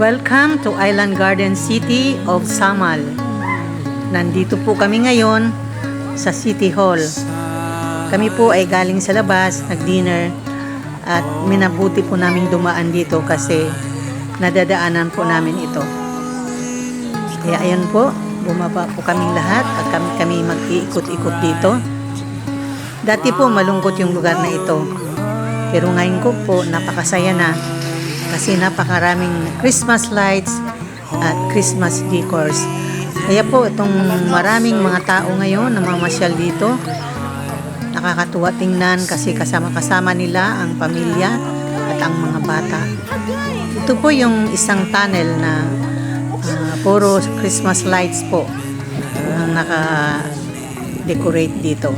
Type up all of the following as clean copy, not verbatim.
Welcome to Island Garden City of Samal. Nandito po kami ngayon sa City Hall. Kami po ay galing sa labas, nag-dinner, at minabuti po namin dumaan dito kasi nadadaanan po namin ito. Kaya ayan po, bumaba po kaming lahat at kami mag-iikot-ikot dito. Dati po malungkot yung lugar na ito. Pero ngayon ko po napakasaya na kasi napakaraming Christmas lights at Christmas decors. Kaya po itong maraming mga tao ngayon na mamasyal dito. Nakakatuwa tingnan kasi kasama-kasama nila ang pamilya at ang mga bata. Ito po yung isang tunnel na puro Christmas lights po ang naka-decorate dito.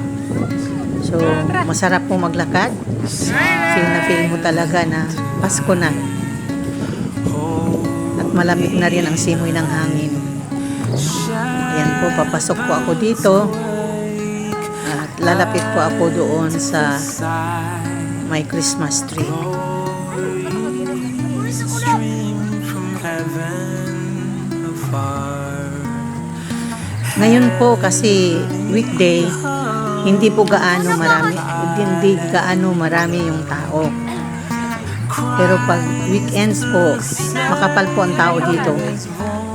So, masarap po maglakad. Feel na feel mo talaga na Pasko na. At malamig na rin ang simoy ng hangin. Ayan po, papasok po ako dito. At lalapit po ako doon sa may Christmas tree. Ngayon po kasi weekday, hindi gaano marami yung tao. Pero pag weekends po, makapal po ang tao dito.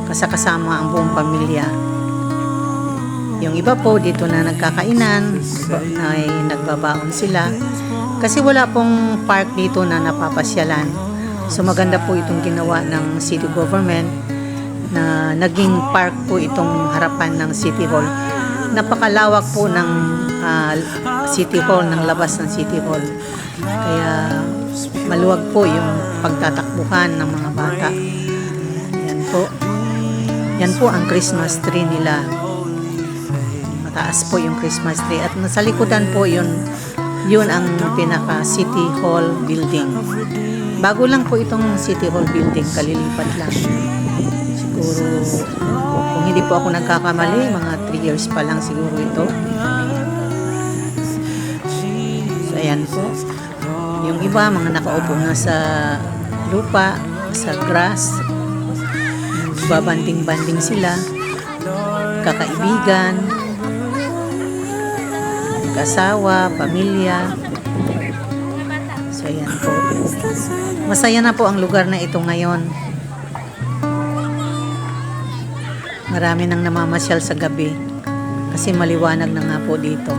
Kasama ang buong pamilya. Yung iba po dito na nagkakainan, ay nagbabaon sila. Kasi wala pong park dito na napapasyalan. So maganda po itong ginawa ng city government na naging park po itong harapan ng City Hall. Napakalawak po ng City Hall, ng labas ng City Hall. Kaya maluwag po yung pagtatakbuhan ng mga bata. Yan po. Yan po ang Christmas tree nila. Mataas po yung Christmas tree. At nasa likodan po yun ang pinaka City Hall building. Bago lang po itong City Hall building, kalilipat lang. Siguro, kung hindi po ako nagkakamali, mga 3 years pa lang siguro ito. So, ayan po. Yung iba, mga nakaupo na sa lupa, sa grass. Babanding-banding sila. Kakaibigan. Kasawa, pamilya. So, ayan po. Masaya na po ang lugar na ito ngayon. Marami nang namamasyal sa gabi kasi maliwanag na nga po dito.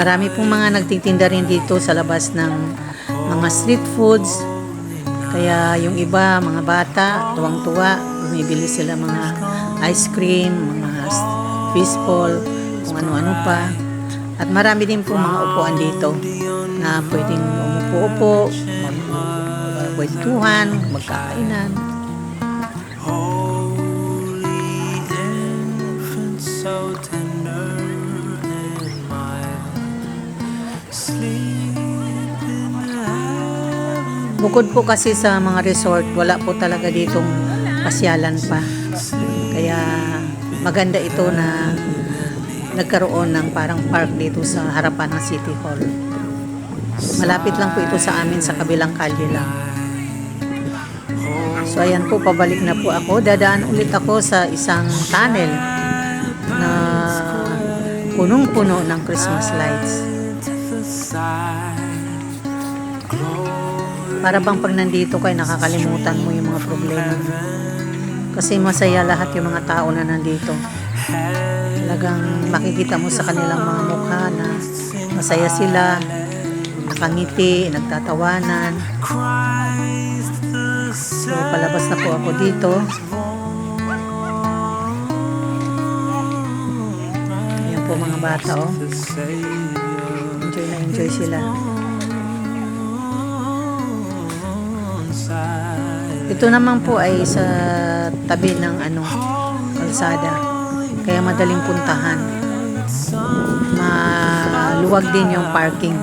Marami pong mga nagtitinda rin dito sa labas ng mga street foods. Kaya yung iba, mga bata, tuwang-tuwa, bumibili sila mga ice cream, mga fishball, kung ano-ano pa. At marami din pong mga upuan dito na pwedeng umupo-upo, kwentuhan, magkakainan. Bukod po kasi sa mga resort, wala po talaga ditong pasyalan pa. Kaya maganda ito na nagkaroon ng parang park dito sa harapan ng City Hall. Malapit lang po ito sa amin, sa kabilang kalye lang. So ayan po, pabalik na po ako. Dadaan ulit ako sa isang tunnel na punong-puno ng Christmas lights. Para bang pag nandito kayo, nakakalimutan mo yung mga problema mo. Kasi masaya lahat yung mga tao na nandito. Talagang makikita mo sa kanilang mga mukha na masaya sila, nakangiti, nagtatawanan. So, palabas na po ako dito. Ayan po mga bata, oh. Enjoy na enjoy sila. Ito naman po ay sa tabi ng kalsada. Kaya madaling puntahan. Maluwag din yung parking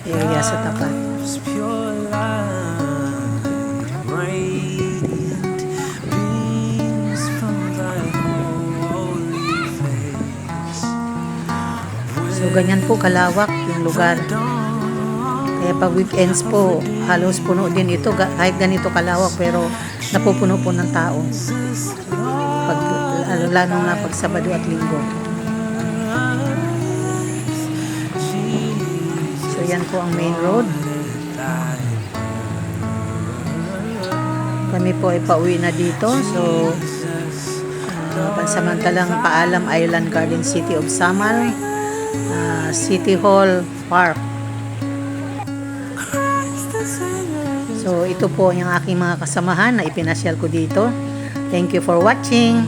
area sa tapat. So, ganyan po kalawak yung lugar. Kaya pag weekends po, halos puno din ito. Kahit ganito kalawak, pero napupuno po ng tao. Pag, lalo na pag Sabado at Linggo. So, yan po ang main road. Kami po ay pauwi na dito. So, pansamantalang paalam Island Garden City of Samal, City Hall Park. So, ito po yung aking mga kasamahan na ipinasyal ko dito. Thank you for watching.